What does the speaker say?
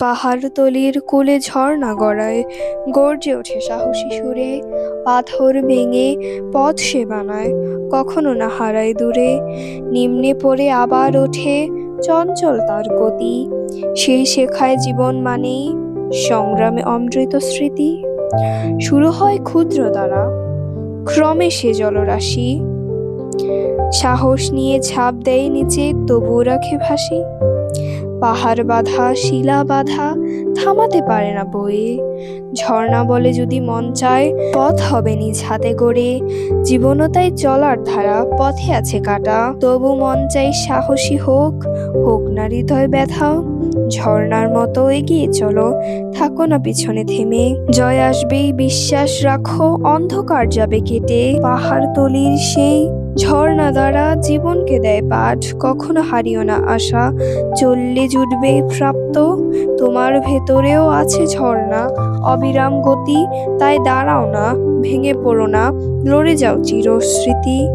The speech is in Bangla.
পাহাড়তলির কোলে ঝর্ণা গড়ায়, গর্জে ওঠে সাহসী সুরে। পাথর ভেঙে পথ সে বানায়, কখনো না হারায় দূরে। নিম্নে পড়ে আবার ওঠে, চঞ্চল তার গতি। সেই শেখায় জীবন মানেই সংগ্রামে অমৃত স্মৃতি। শুরু হয় ক্ষুদ্র দ্বারা, ক্রমে সে জলরাশি। সাহস নিয়ে ঝাঁপ দেয় নিচে, তবুও রাখে ভাসি। পাহাড় বাঁধা, শিলা বাঁধা, থামাতে পারে না বয়ে। ঝর্ণা বলে যদি মন চায়, পথ হবে নিজ হাতে গড়ে। জীবনও তাই চলার ধারা, পথে আছে কাটা। তবু মন চাই সাহসী হোক, হোক না হৃদয় ব্যথা। ঝর্ণার মতো এগিয়ে চলো, থাকো না পিছনে থেমে। জয় আসবেই বিশ্বাস রাখো, অন্ধকার যাবে কেটে। পাহাড়তলির সেই ঝর্ণা দ্বারা জীবনকে দেয় পাঠ, কখনো হারিও না আশা। চললে জুটবে প্রাপ্ত, তোমার ভেতরেও আছে ঝর্ণা। অবিরাম গতি, তাই দাঁড়াও না, ভেঙে পড়ো না, লড়ে যাও চিরস্মৃতি।